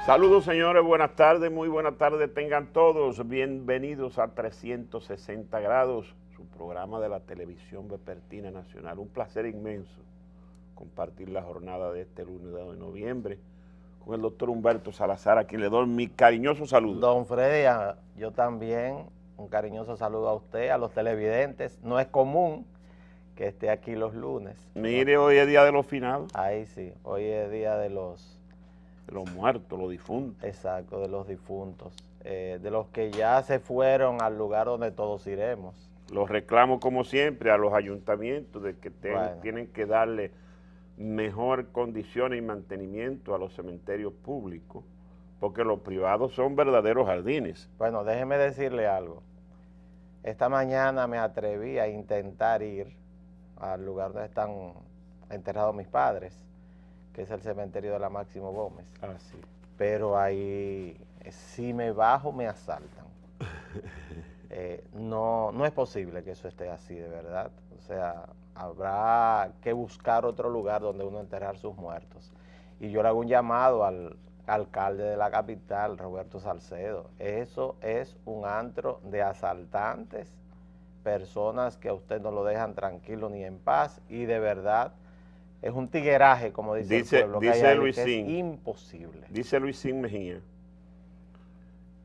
Saludos, señores, buenas tardes, muy buenas tardes tengan todos. Bienvenidos a 360 grados, su programa de la televisión vespertina nacional. Un placer inmenso compartir la jornada de este lunes de noviembre con el doctor Humberto Salazar, a quien le doy mi cariñoso saludo. Don Freddy, yo también, un cariñoso saludo a usted, a los televidentes. No es común que esté aquí los lunes. Mire, hoy es día de los finados. Ahí sí, hoy es día de los muertos, los difuntos. Exacto, de los difuntos, de los que ya se fueron al lugar donde todos iremos. Los reclamo como siempre a los ayuntamientos de que Bueno. tienen que darle mejor condiciones y mantenimiento a los cementerios públicos, porque los privados son verdaderos jardines. Bueno, déjeme decirle algo. Esta mañana me atreví a intentar ir al lugar donde están enterrados mis padres, que es el cementerio de la Máximo Gómez. Ah, sí. Pero ahí, si me bajo, me asaltan. No es posible que eso esté así, de verdad. O sea, habrá que buscar otro lugar donde uno enterrar sus muertos. Y yo le hago un llamado al alcalde de la capital, Roberto Salcedo. Eso es un antro de asaltantes, personas que a usted no lo dejan tranquilo ni en paz, y de verdad es un tigueraje, como dice el pueblo, que es imposible. Dice Luisín Mejía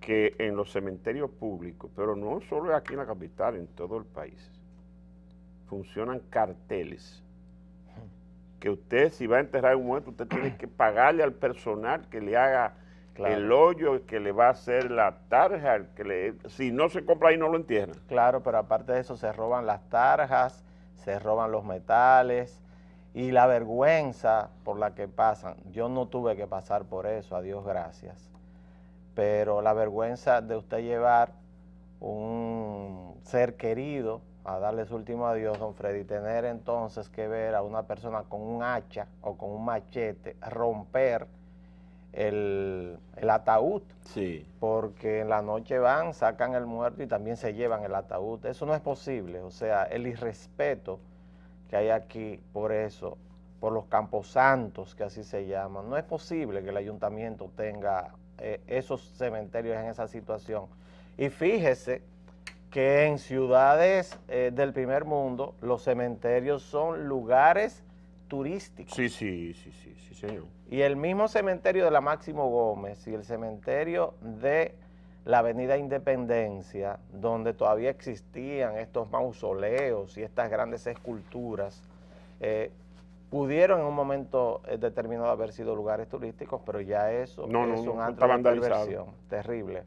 que en los cementerios públicos, pero no solo aquí en la capital, en todo el país, funcionan carteles que usted, si va a enterrar un muerto, usted tiene que pagarle al personal que le haga el hoyo, que le va a hacer la tarja, si no se compra ahí no lo entierran. Claro, pero aparte de eso se roban las tarjas, se roban los metales y la vergüenza por la que pasan. Yo no tuve que pasar por eso, a Dios gracias, pero la vergüenza de usted llevar un ser querido a darle su último adiós, don Freddy, tener entonces que ver a una persona con un hacha o con un machete romper el ataúd, sí, porque en la noche van, sacan el muerto y también se llevan el ataúd. Eso no es posible, o sea, el irrespeto que hay aquí por eso, por los camposantos, que así se llaman. No es posible que el ayuntamiento tenga esos cementerios en esa situación. Y fíjese que en ciudades del primer mundo los cementerios son lugares turísticos. Sí, señor. Y el mismo cementerio de la Máximo Gómez y el cementerio de la Avenida Independencia, donde todavía existían estos mausoleos y estas grandes esculturas, pudieron en un momento determinado haber sido lugares turísticos, pero ya eso es un antro de perversión terrible.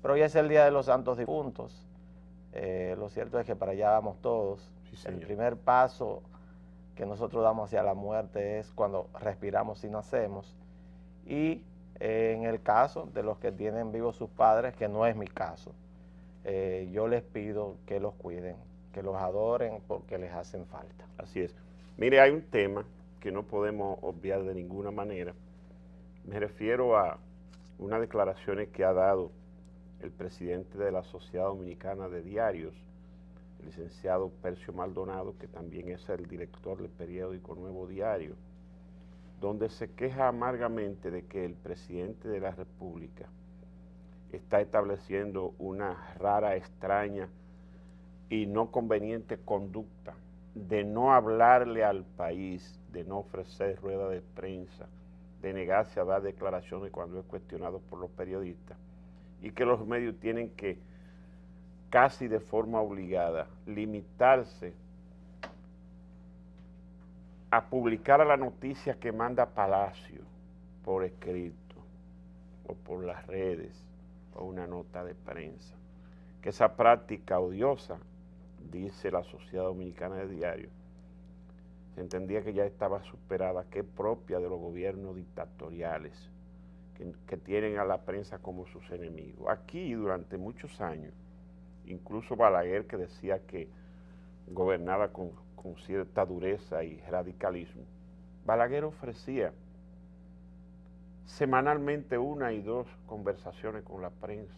Pero hoy es el Día de los Santos Difuntos. Lo cierto es que para allá vamos todos. Sí, el primer paso que nosotros damos hacia la muerte es cuando respiramos y nacemos. Y en el caso de los que tienen vivos sus padres, que no es mi caso, yo les pido que los cuiden, que los adoren porque les hacen falta. Así es. Mire, hay un tema que no podemos obviar de ninguna manera. Me refiero a unas declaraciones que ha dado el presidente de la Sociedad Dominicana de Diarios, el licenciado Percio Maldonado, que también es el director del periódico Nuevo Diario, donde se queja amargamente de que el presidente de la República está estableciendo una rara, extraña y no conveniente conducta de no hablarle al país, de no ofrecer rueda de prensa, de negarse a dar declaraciones cuando es cuestionado por los periodistas, y que los medios tienen que, casi de forma obligada, limitarse a publicar a la noticia que manda Palacio por escrito o por las redes o una nota de prensa. Que esa práctica odiosa, dice la Sociedad Dominicana de Diarios, se entendía que ya estaba superada, que es propia de los gobiernos dictatoriales que tienen a la prensa como sus enemigos. Aquí durante muchos años, incluso Balaguer, que decía que gobernaba con cierta dureza y radicalismo, Balaguer ofrecía semanalmente 1 y 2 conversaciones con la prensa,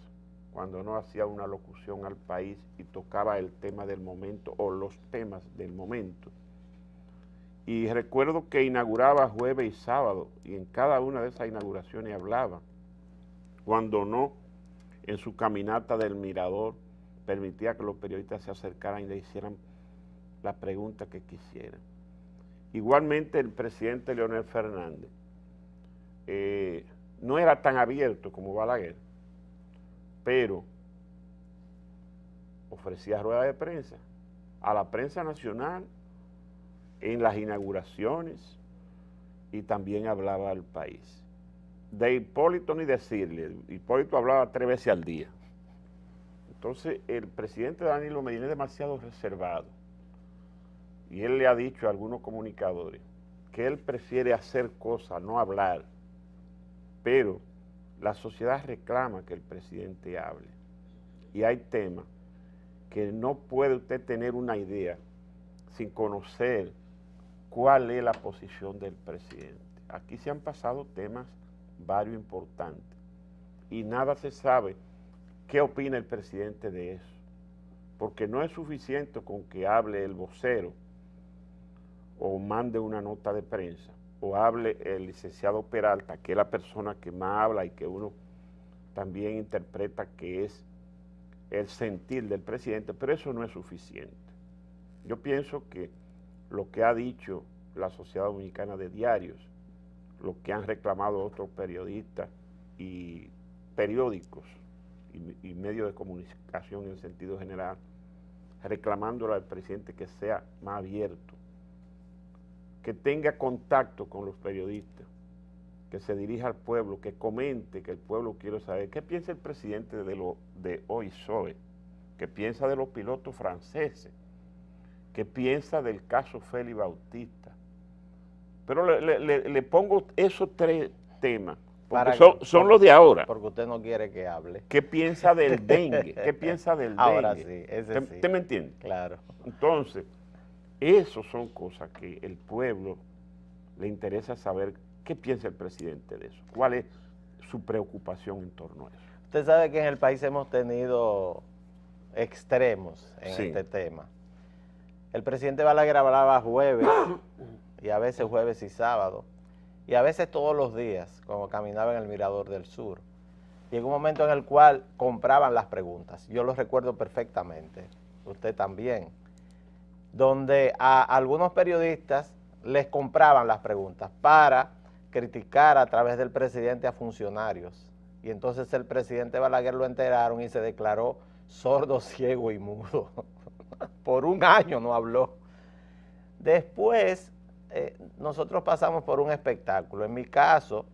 cuando no hacía una locución al país y tocaba el tema del momento o los temas del momento. Y recuerdo que inauguraba jueves y sábado, y en cada una de esas inauguraciones hablaba cuando no, en su caminata del Mirador, permitía que los periodistas se acercaran y le hicieran la pregunta que quisieran. Igualmente el presidente Leonel Fernández no era tan abierto como Balaguer, pero ofrecía ruedas de prensa a la prensa nacional en las inauguraciones y también hablaba al país. De Hipólito ni decirle, Hipólito hablaba 3 veces al día. Entonces el presidente Danilo Medina es demasiado reservado y él le ha dicho a algunos comunicadores que él prefiere hacer cosas, no hablar, pero la sociedad reclama que el presidente hable y hay temas que no puede usted tener una idea sin conocer cuál es la posición del presidente. Aquí se han pasado temas varios importantes y nada se sabe qué opina el presidente de eso, porque no es suficiente con que hable el vocero o mande una nota de prensa o hable el licenciado Peralta, que es la persona que más habla y que uno también interpreta que es el sentir del presidente, pero eso no es suficiente. Yo pienso que lo que ha dicho la Sociedad Dominicana de Diarios, lo que han reclamado otros periodistas y periódicos y medios de comunicación en sentido general, reclamándole al presidente que sea más abierto, que tenga contacto con los periodistas, que se dirija al pueblo, que comente, que el pueblo quiere saber qué piensa el presidente de OISOE, qué piensa de los pilotos franceses, qué piensa del caso Félix Bautista. Pero le pongo esos 3 temas, porque son los de ahora. Porque usted no quiere que hable. ¿Qué piensa del dengue? ¿Qué piensa del dengue? Ahora sí, ese sí. ¿Usted me entiende? Claro. Entonces, eso son cosas que el pueblo le interesa saber qué piensa el presidente de eso, cuál es su preocupación en torno a eso. Usted sabe que en el país hemos tenido extremos en este tema. El presidente Balaguer hablaba jueves, y a veces jueves y sábado, y a veces todos los días, como caminaba en el Mirador del Sur. Llegó un momento en el cual compraban las preguntas, yo lo recuerdo perfectamente, usted también, donde a algunos periodistas les compraban las preguntas para criticar a través del presidente a funcionarios. Y entonces el presidente Balaguer lo enteraron y se declaró sordo, ciego y mudo. Por un año no habló. Después, nosotros pasamos por un espectáculo. En mi caso,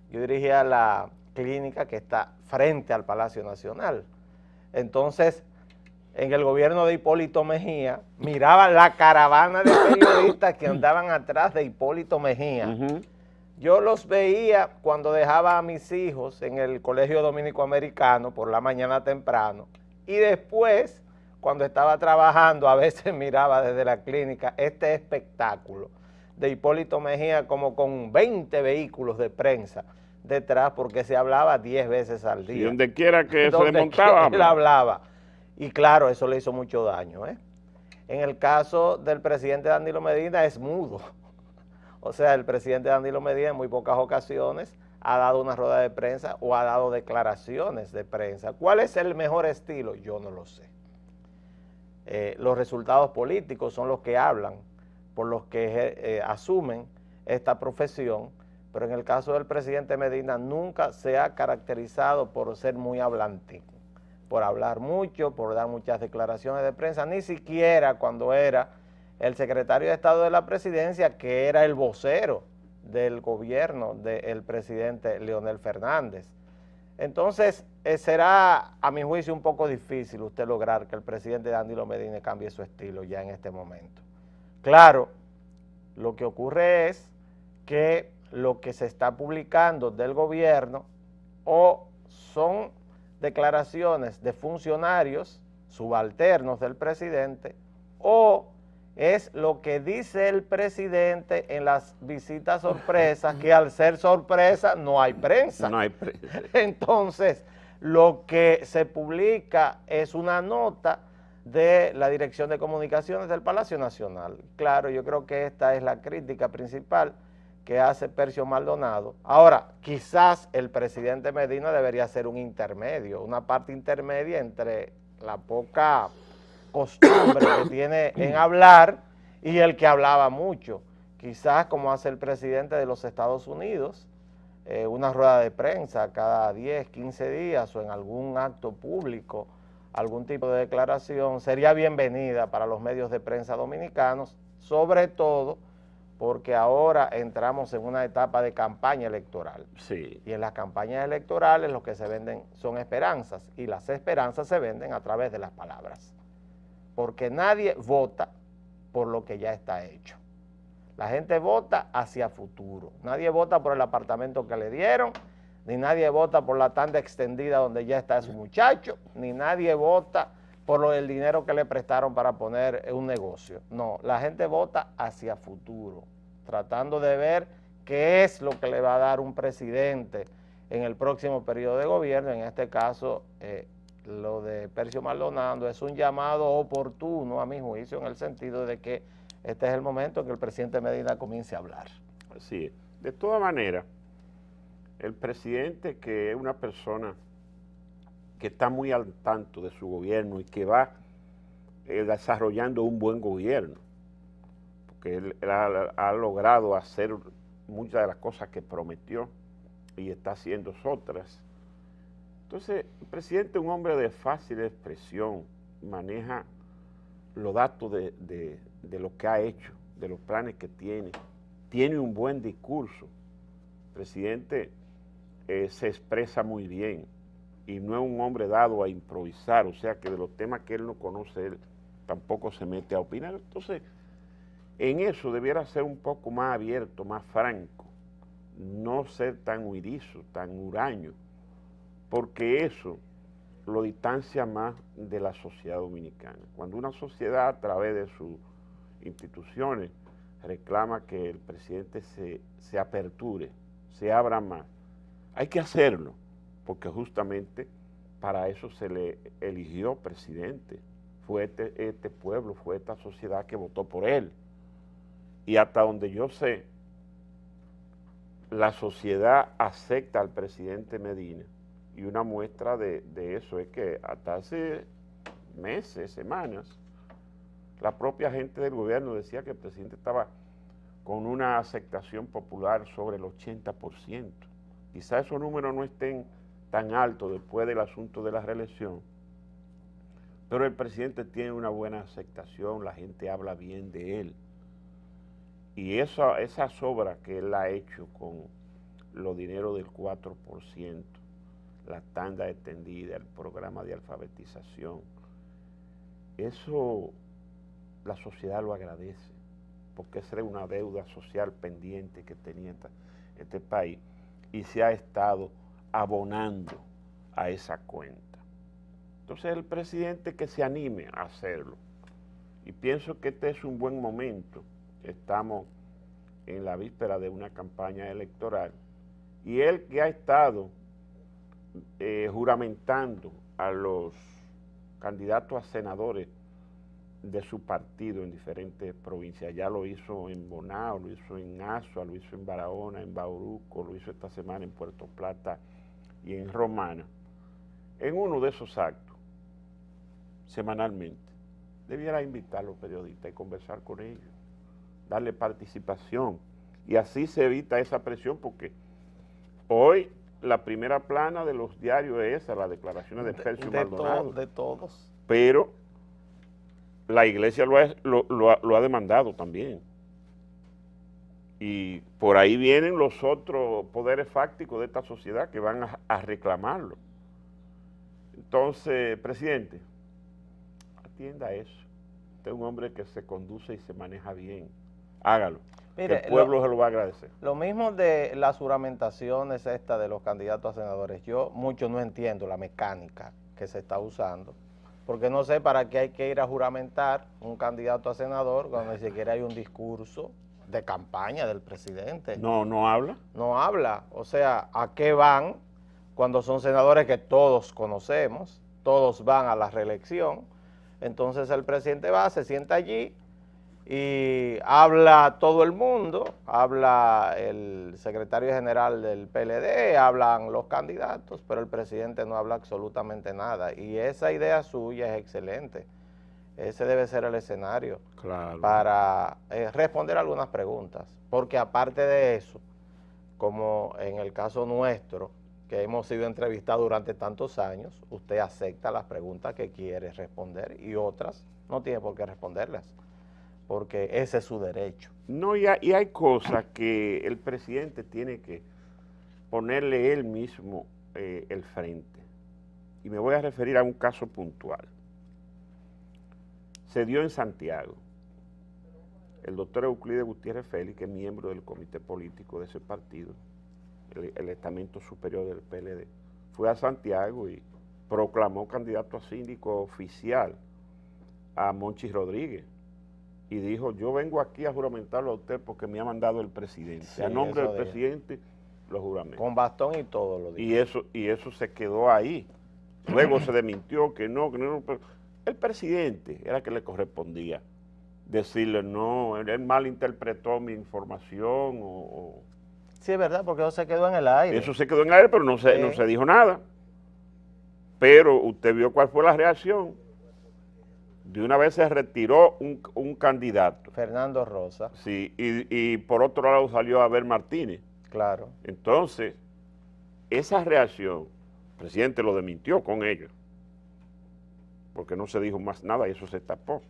yo dirigía la clínica que está frente al Palacio Nacional. Entonces, en el gobierno de Hipólito Mejía, miraban la caravana de periodistas que andaban atrás de Hipólito Mejía. Yo los veía cuando dejaba a mis hijos en el Colegio Dominico Americano por la mañana temprano y después, cuando estaba trabajando, a veces miraba desde la clínica este espectáculo de Hipólito Mejía como con 20 vehículos de prensa detrás porque se hablaba 10 veces al día. Y donde quiera que se desmontaba. Él hablaba. Y claro, eso le hizo mucho daño, ¿eh? En el caso del presidente Danilo Medina es mudo. O sea, el presidente Danilo Medina en muy pocas ocasiones ha dado una rueda de prensa o ha dado declaraciones de prensa. ¿Cuál es el mejor estilo? Yo no lo sé. Los resultados políticos son los que hablan, por los que asumen esta profesión, pero en el caso del presidente Medina nunca se ha caracterizado por ser muy hablantín, por hablar mucho, por dar muchas declaraciones de prensa, ni siquiera cuando era el secretario de Estado de la Presidencia, que era el vocero del gobierno del presidente Leonel Fernández. Entonces, será, a mi juicio, un poco difícil usted lograr que el presidente Danilo Medina cambie su estilo ya en este momento. Claro, lo que ocurre es que lo que se está publicando del gobierno o son declaraciones de funcionarios subalternos del presidente o es lo que dice el presidente en las visitas sorpresas, que al ser sorpresa no hay prensa. No hay prensa. Entonces, lo que se publica es una nota de la Dirección de Comunicaciones del Palacio Nacional. Claro, yo creo que esta es la crítica principal que hace Percio Maldonado. Ahora, quizás el presidente Medina debería ser un intermedio, una parte intermedia entre la poca costumbre que tiene en hablar y el que hablaba mucho. Quizás como hace el presidente de los Estados Unidos, una rueda de prensa cada 10, 15 días o en algún acto público, algún tipo de declaración, sería bienvenida para los medios de prensa dominicanos, sobre todo porque ahora entramos en una etapa de campaña electoral. Sí. Y en las campañas electorales lo que se venden son esperanzas, y las esperanzas se venden a través de las palabras. Porque nadie vota por lo que ya está hecho. La gente vota hacia futuro. Nadie vota por el apartamento que le dieron, ni nadie vota por la tanda extendida donde ya está su muchacho, ni nadie vota por el dinero que le prestaron para poner un negocio. No, la gente vota hacia futuro, tratando de ver qué es lo que le va a dar un presidente en el próximo periodo de gobierno. En este caso, lo de Percio Maldonado es un llamado oportuno, a mi juicio, en el sentido de que este es el momento en que el presidente Medina comience a hablar. Sí, de todas maneras, el presidente, que es una persona que está muy al tanto de su gobierno y que va desarrollando un buen gobierno, porque él ha logrado hacer muchas de las cosas que prometió y está haciendo otras. Entonces, el presidente es un hombre de fácil expresión, maneja los datos de lo que ha hecho, de los planes que tiene un buen discurso. El presidente se expresa muy bien y no es un hombre dado a improvisar, o sea que de los temas que él no conoce, él tampoco se mete a opinar. Entonces, en eso debiera ser un poco más abierto, más franco, no ser tan huidizo, tan huraño, porque eso lo distancia más de la sociedad dominicana. Cuando una sociedad a través de sus instituciones reclama que el presidente se aperture, se abra más, hay que hacerlo, porque justamente para eso se le eligió presidente. Fue este pueblo, fue esta sociedad que votó por él. Y hasta donde yo sé, la sociedad acepta al presidente Medina. Y una muestra de eso es que hasta hace meses, semanas, la propia gente del gobierno decía que el presidente estaba con una aceptación popular sobre el 80%. Quizás esos números no estén tan altos después del asunto de la reelección, pero el presidente tiene una buena aceptación, la gente habla bien de él. Y esas obras que él ha hecho con los dineros del 4%, la tanda extendida, el programa de alfabetización, eso la sociedad lo agradece, porque esa era una deuda social pendiente que tenía este país y se ha estado abonando a esa cuenta. Entonces el presidente que se anime a hacerlo, y pienso que este es un buen momento, estamos en la víspera de una campaña electoral, y él que ha estado juramentando a los candidatos a senadores de su partido en diferentes provincias. Ya lo hizo en Bonao, lo hizo en Azua, lo hizo en Barahona, en Bauruco, lo hizo esta semana en Puerto Plata y en Romana. En uno de esos actos, semanalmente, debiera invitar a los periodistas y conversar con ellos, darle participación, y así se evita esa presión, porque hoy la primera plana de los diarios es esa, las declaraciones de Percio Maldonado. De todos. Pero la iglesia lo ha demandado también. Y por ahí vienen los otros poderes fácticos de esta sociedad que van a reclamarlo. Entonces, presidente, atienda eso. Usted es un hombre que se conduce y se maneja bien. Hágalo. Mire, el pueblo se lo va a agradecer. Lo mismo de las juramentaciones de los candidatos a senadores. Yo mucho no entiendo la mecánica que se está usando, porque no sé para qué hay que ir a juramentar un candidato a senador cuando ni siquiera hay un discurso de campaña del presidente. No habla. No habla. O sea, ¿a qué van cuando son senadores que todos conocemos? Todos van a la reelección. Entonces el presidente va, se sienta allí y habla todo el mundo, habla el secretario general del PLD, hablan los candidatos, pero el presidente no habla absolutamente nada. Y esa idea suya es excelente. Ese debe ser el escenario para responder algunas preguntas. Porque aparte de eso, como en el caso nuestro, que hemos sido entrevistados durante tantos años, usted acepta las preguntas que quiere responder y otras no tiene por qué responderlas, porque ese es su derecho. No, y hay cosas que el presidente tiene que ponerle él mismo el frente. Y me voy a referir a un caso puntual. Se dio en Santiago. El doctor Euclides Gutiérrez Félix, que es miembro del comité político de ese partido, el estamento superior del PLD, fue a Santiago y proclamó candidato a síndico oficial a Monchi Rodríguez. Y dijo, yo vengo aquí a juramentarlo a usted porque me ha mandado el presidente. Sí, a nombre del presidente lo juramento. Con bastón y todo lo dijo. Y eso se quedó ahí. Luego se desmintió que no. Pero el presidente era que le correspondía decirle, no, él malinterpretó mi información o... Sí, es verdad, porque eso se quedó en el aire. Eso se quedó en el aire, pero no se dijo nada. Pero usted vio cuál fue la reacción. De una vez se retiró un candidato. Fernando Rosa. Sí, y por otro lado salió Abel Martínez. Claro. Entonces, esa reacción, el presidente lo desmintió con ellos, porque no se dijo más nada y eso se tapó.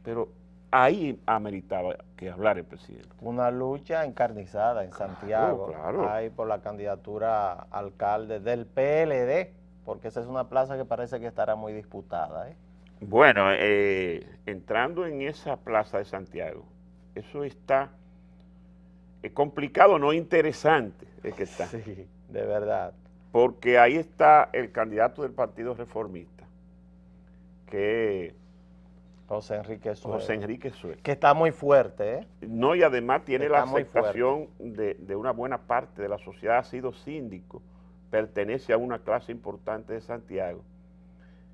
Pero ahí ameritaba que hablar el presidente. Una lucha encarnizada en Santiago. Claro. Ahí por la candidatura a alcalde del PLD, porque esa es una plaza que parece que estará muy disputada, ¿eh? Bueno, entrando en esa plaza de Santiago, eso está complicado, no interesante, es que está. Sí, de verdad. Porque ahí está el candidato del Partido Reformista, que José Enrique Suero. Que está muy fuerte, ¿eh? No, y además tiene está la aceptación de una buena parte de la sociedad, ha sido síndico, pertenece a una clase importante de Santiago.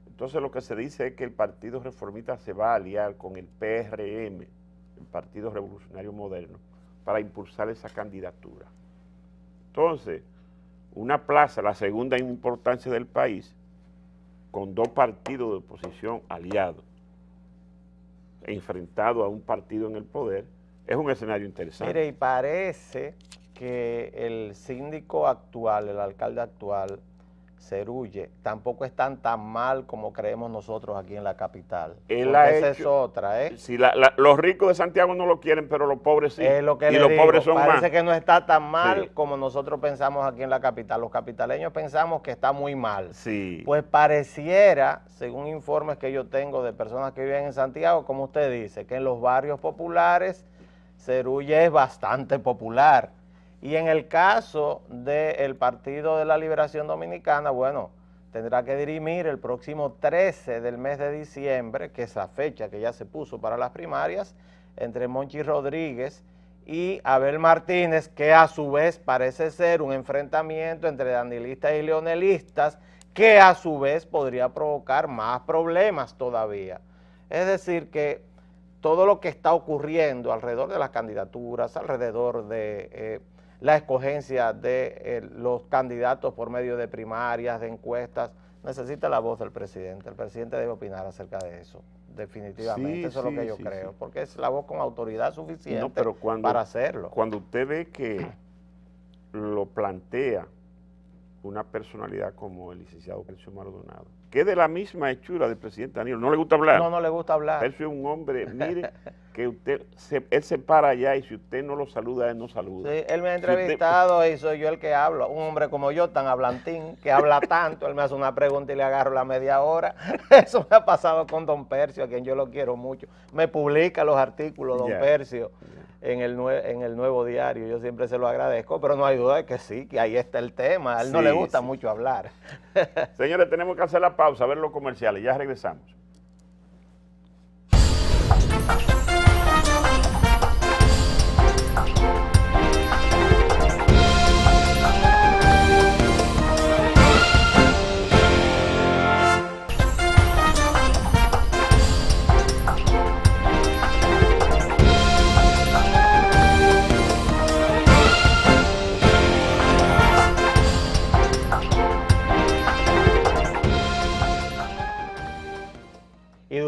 Entonces lo que se dice es que el Partido Reformista se va a aliar con el PRM, el Partido Revolucionario Moderno, para impulsar esa candidatura. Entonces, una plaza, la segunda en importancia del país, con dos partidos de oposición aliados, enfrentados a un partido en el poder, es un escenario interesante. Mire, y parece que el síndico actual, el alcalde actual, Cerulle, tampoco están tan mal como creemos nosotros aquí en la capital. Esa es otra, ¿eh? Si los ricos de Santiago no lo quieren, pero los pobres sí. Es lo que y los pobres son parece más. Que no está tan mal como nosotros pensamos aquí en la capital. Los capitaleños pensamos que está muy mal. Sí. Pues pareciera, según informes que yo tengo de personas que viven en Santiago, como usted dice, que en los barrios populares Cerulle es bastante popular. Y en el caso del Partido de la Liberación Dominicana, bueno, tendrá que dirimir el próximo 13 del mes de diciembre, que es la fecha que ya se puso para las primarias, entre Monchi Rodríguez y Abel Martínez, que a su vez parece ser un enfrentamiento entre danilistas y leonelistas, que a su vez podría provocar más problemas todavía. Es decir, que todo lo que está ocurriendo alrededor de las candidaturas, alrededor de la escogencia de los candidatos por medio de primarias, de encuestas, necesita la voz del presidente. El presidente debe opinar acerca de eso, definitivamente. Eso es lo que yo creo, porque es la voz con autoridad suficiente para hacerlo. Cuando usted ve que lo plantea una personalidad como el licenciado Percio Maldonado, que es de la misma hechura del presidente Danilo, ¿no le gusta hablar? No le gusta hablar. Percio es un hombre, mire, que él se para allá y si usted no lo saluda, él no saluda. Sí, él me ha entrevistado y soy yo el que hablo. Un hombre como yo, tan hablantín, que habla tanto, él me hace una pregunta y le agarro la media hora. Eso me ha pasado con don Percio, a quien yo lo quiero mucho. Me publica los artículos, don Percio, en el Nuevo Diario. Yo siempre se lo agradezco, pero no hay duda de que sí, que ahí está el tema. A él no le gusta mucho hablar. Señores, tenemos que hacer la pausa, ver los comerciales. Ya regresamos.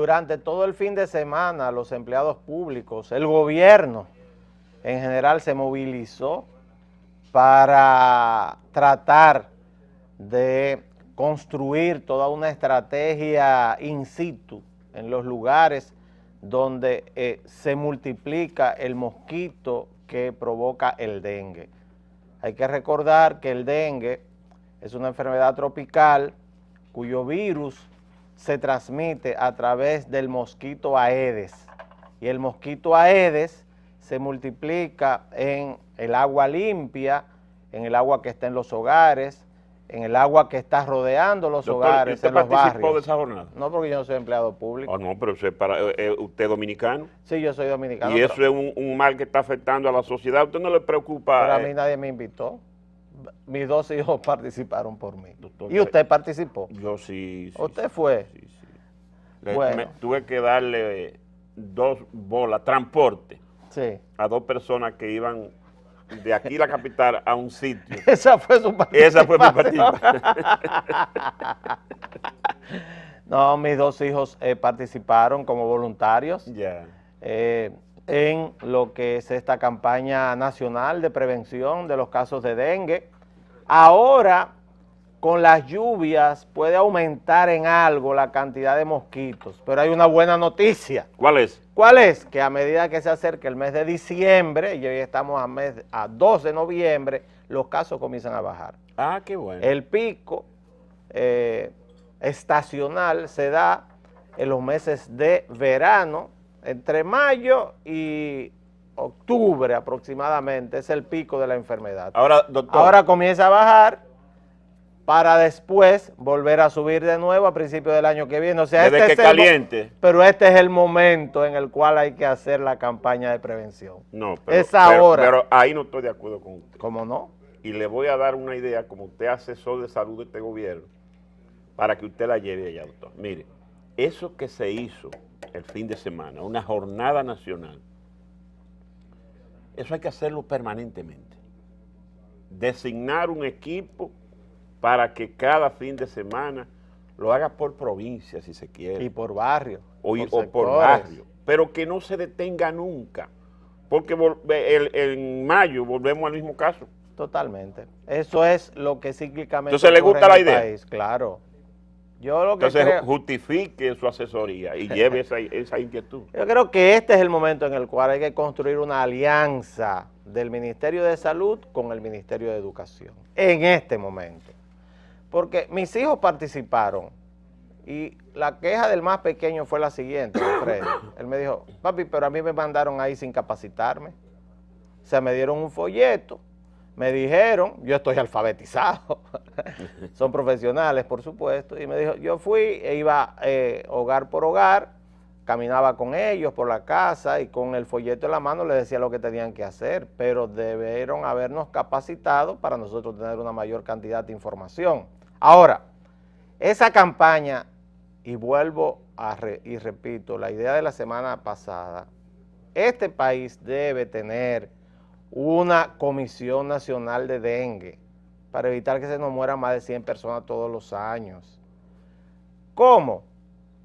durante todo el fin de semana los empleados públicos, el gobierno en general se movilizó para tratar de construir toda una estrategia in situ en los lugares donde se multiplica el mosquito que provoca el dengue. Hay que recordar que el dengue es una enfermedad tropical cuyo virus se transmite a través del mosquito Aedes, y el mosquito Aedes se multiplica en el agua limpia, en el agua que está en los hogares, en el agua que está rodeando los hogares, en los barrios. ¿Usted participó de esa jornada? No, porque yo no soy empleado público. No, pero usted es dominicano. Sí, yo soy dominicano. Y eso es un mal que está afectando a la sociedad. ¿A usted no le preocupa? Pero a mí nadie me invitó. Mis 2 hijos participaron por mí. Doctor, ¿Y usted participó? Yo sí. ¿Usted fue? Sí. Bueno. Tuve que darle 2 bolas, transporte, sí, a 2 personas que iban de aquí a la capital a un sitio. Esa fue su participación. Esa fue mi participación. No, mis 2 hijos participaron como voluntarios en lo que es esta campaña nacional de prevención de los casos de dengue. Ahora, con las lluvias puede aumentar en algo la cantidad de mosquitos, pero hay una buena noticia. ¿Cuál es? ¿Cuál es? Que a medida que se acerca el mes de diciembre, y hoy estamos a 2 de noviembre, los casos comienzan a bajar. Ah, qué bueno. El pico estacional se da en los meses de verano, entre mayo y octubre aproximadamente, es el pico de la enfermedad. Ahora, doctor. Ahora comienza a bajar para después volver a subir de nuevo a principios del año que viene. O sea, desde que caliente. Pero este es el momento en el cual hay que hacer la campaña de prevención. No, pero, es ahora. Pero ahí no estoy de acuerdo con usted. ¿Cómo no? Y le voy a dar una idea, como usted es asesor de salud de este gobierno, para que usted la lleve allá, doctor. Mire, eso que se hizo el fin de semana, una jornada nacional, eso hay que hacerlo permanentemente. Designar un equipo para que cada fin de semana lo haga por provincia, si se quiere. Y por barrio. O por barrio. Pero que no se detenga nunca. Porque en mayo volvemos al mismo caso. Totalmente. Eso es lo que cíclicamente... Entonces, ¿le gusta la idea? País. Claro. Yo lo que Entonces, creo, justifique su asesoría y lleve esa inquietud. Yo creo que este es el momento en el cual hay que construir una alianza del Ministerio de Salud con el Ministerio de Educación. En este momento. Porque mis hijos participaron y la queja del más pequeño fue la siguiente, Freddy. Él me dijo, papi, pero a mí me mandaron ahí sin capacitarme. O sea, me dieron un folleto, me dijeron, yo estoy alfabetizado, son profesionales, por supuesto, y me dijo, yo fui e iba hogar por hogar, caminaba con ellos por la casa y con el folleto en la mano les decía lo que tenían que hacer, pero debieron habernos capacitado para nosotros tener una mayor cantidad de información. Ahora, esa campaña, y vuelvo y repito, la idea de la semana pasada, este país debe tener una comisión nacional de dengue para evitar que se nos mueran más de 100 personas todos los años. ¿Cómo?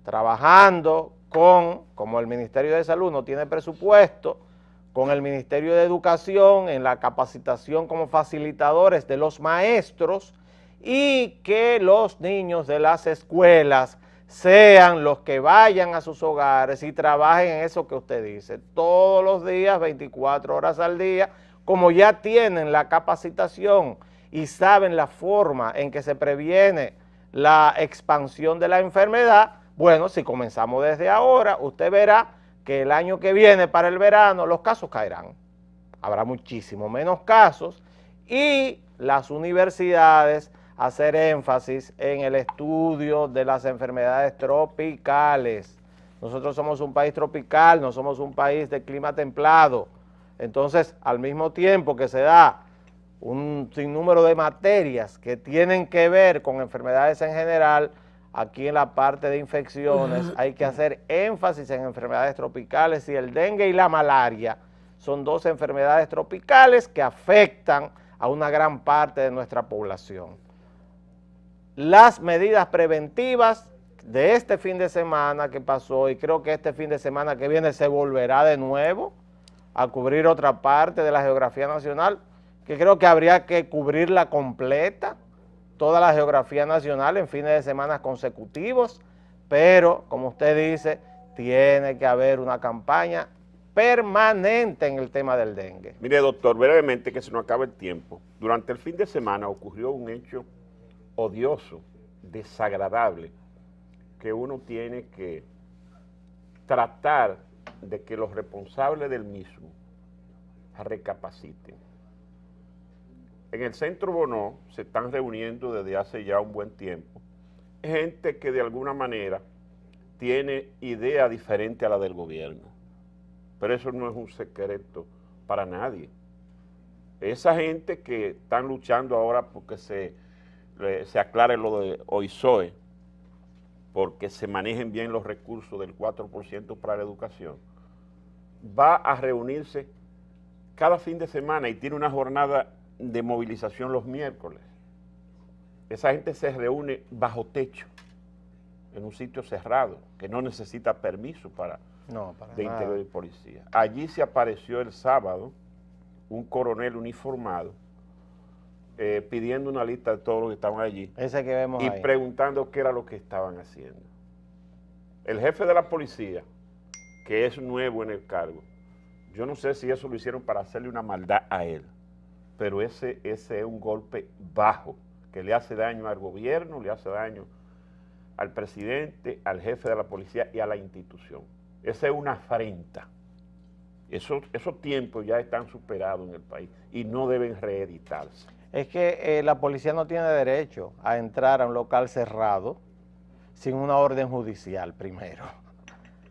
Trabajando como el Ministerio de Salud no tiene presupuesto, con el Ministerio de Educación en la capacitación como facilitadores de los maestros y que los niños de las escuelas sean los que vayan a sus hogares y trabajen en eso que usted dice, todos los días, 24 horas al día, como ya tienen la capacitación y saben la forma en que se previene la expansión de la enfermedad. Bueno, si comenzamos desde ahora, usted verá que el año que viene para el verano los casos caerán. Habrá muchísimo menos casos y las universidades hacer énfasis en el estudio de las enfermedades tropicales. Nosotros somos un país tropical, no somos un país de clima templado. Entonces, al mismo tiempo que se da un sinnúmero de materias que tienen que ver con enfermedades en general, aquí en la parte de infecciones hay que hacer énfasis en enfermedades tropicales y el dengue y la malaria son 2 enfermedades tropicales que afectan a una gran parte de nuestra población. Las medidas preventivas de este fin de semana que pasó, y creo que este fin de semana que viene se volverá de nuevo a cubrir otra parte de la geografía nacional, que creo que habría que cubrirla completa, toda la geografía nacional en fines de semana consecutivos, pero como usted dice, tiene que haber una campaña permanente en el tema del dengue. Mire, doctor, brevemente, que se nos acaba el tiempo. Durante el fin de semana ocurrió un hecho odioso, desagradable, que uno tiene que tratar de que los responsables del mismo recapaciten. En el Centro Bonó se están reuniendo desde hace ya un buen tiempo gente que de alguna manera tiene idea diferente a la del gobierno. Pero eso no es un secreto para nadie. Esa gente que están luchando ahora porque se aclare lo de OISOE, porque se manejen bien los recursos del 4% para la educación, va a reunirse cada fin de semana y tiene una jornada de movilización los miércoles. Esa gente se reúne bajo techo, en un sitio cerrado, que no necesita permiso de Interior y Policía. Allí se apareció el sábado un coronel uniformado pidiendo una lista de todos los que estaban allí. Ese que vemos y ahí, preguntando qué era lo que estaban haciendo. El jefe de la policía, que es nuevo en el cargo, yo no sé si eso lo hicieron para hacerle una maldad a él, pero ese es un golpe bajo, que le hace daño al gobierno, le hace daño al presidente, al jefe de la policía y a la institución. Esa es una afrenta. Esos tiempos ya están superados en el país y no deben reeditarse. es que la policía no tiene derecho a entrar a un local cerrado sin una orden judicial primero,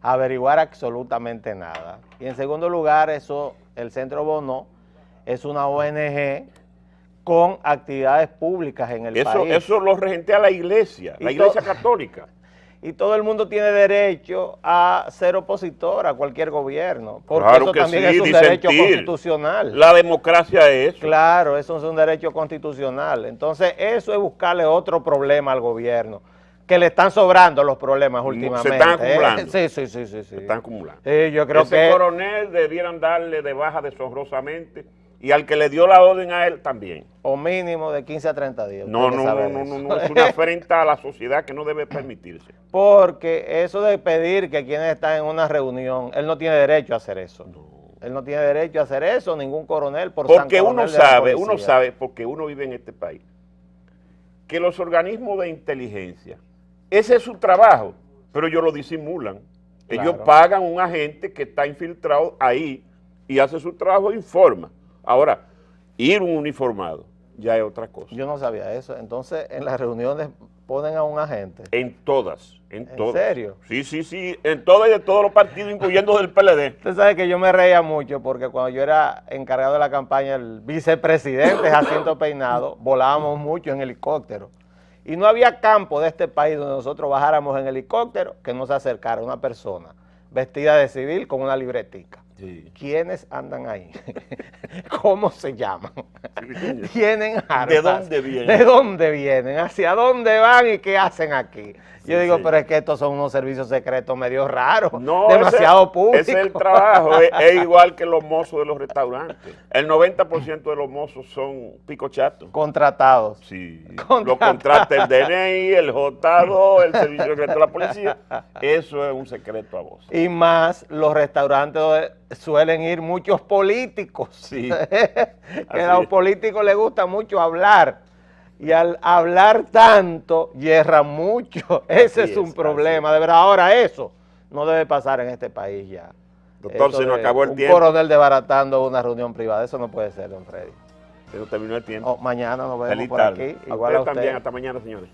a averiguar absolutamente nada. Y en segundo lugar, el Centro Bonó es una ONG con actividades públicas en el país. Eso lo regentea la iglesia católica. Y todo el mundo tiene derecho a ser opositor a cualquier gobierno, porque claro eso que también sí, es un disentir. derecho constitucional. La democracia es eso. Claro, eso es un derecho constitucional. Entonces, eso es buscarle otro problema al gobierno, que le están sobrando los problemas últimamente. Se están acumulando. Sí. Se están acumulando. Yo creo Ese coronel debieran darle de baja deshonrosamente y al que le dio la orden a él también. O mínimo de 15 a 30 días. No, es una afrenta a la sociedad que no debe permitirse. Porque eso de pedir que quienes están en una reunión, él no tiene derecho a hacer eso. No. Él no tiene derecho a hacer eso, ningún coronel. Porque uno sabe, porque uno vive en este país, que los organismos de inteligencia, ese es su trabajo, pero ellos lo disimulan. Claro. Ellos pagan un agente que está infiltrado ahí y hace su trabajo e informa. Ahora, ir un uniformado ya es otra cosa. Yo no sabía eso. Entonces, en las reuniones ponen a un agente. En todas. ¿En serio? Sí. En todas y de todos los partidos, incluyendo del PLD. Usted sabe que yo me reía mucho porque cuando yo era encargado de la campaña, el vicepresidente Jacinto Peinado, volábamos mucho en helicóptero. Y no había campo de este país donde nosotros bajáramos en helicóptero que no se acercara una persona vestida de civil con una libretica. Sí. ¿Quiénes andan ahí? ¿Cómo se llaman? ¿Tienen armas? ¿De dónde vienen? ¿De dónde vienen? ¿Hacia dónde van y qué hacen aquí? Yo digo, pero es que estos son unos servicios secretos medio raros, demasiado públicos. Ese es el trabajo, es igual que los mozos de los restaurantes. El 90% de los mozos son picochatos. Contratados. Sí, lo contrata el DNI, el J2, el Servicio Secreto de la Policía. Eso es un secreto a voz. Y más, los restaurantes donde suelen ir muchos políticos. Sí. Que a los políticos les gusta mucho hablar. Y al hablar tanto, hierran mucho. Ese es un problema. De verdad, ahora eso no debe pasar en este país ya. Doctor, se nos acabó el tiempo. Un coronel desbaratando una reunión privada. Eso no puede ser, don Freddy. Se nos terminó el tiempo. Mañana nos vemos Feliz por tarde. aquí. Igual a usted también. Hasta mañana, señores.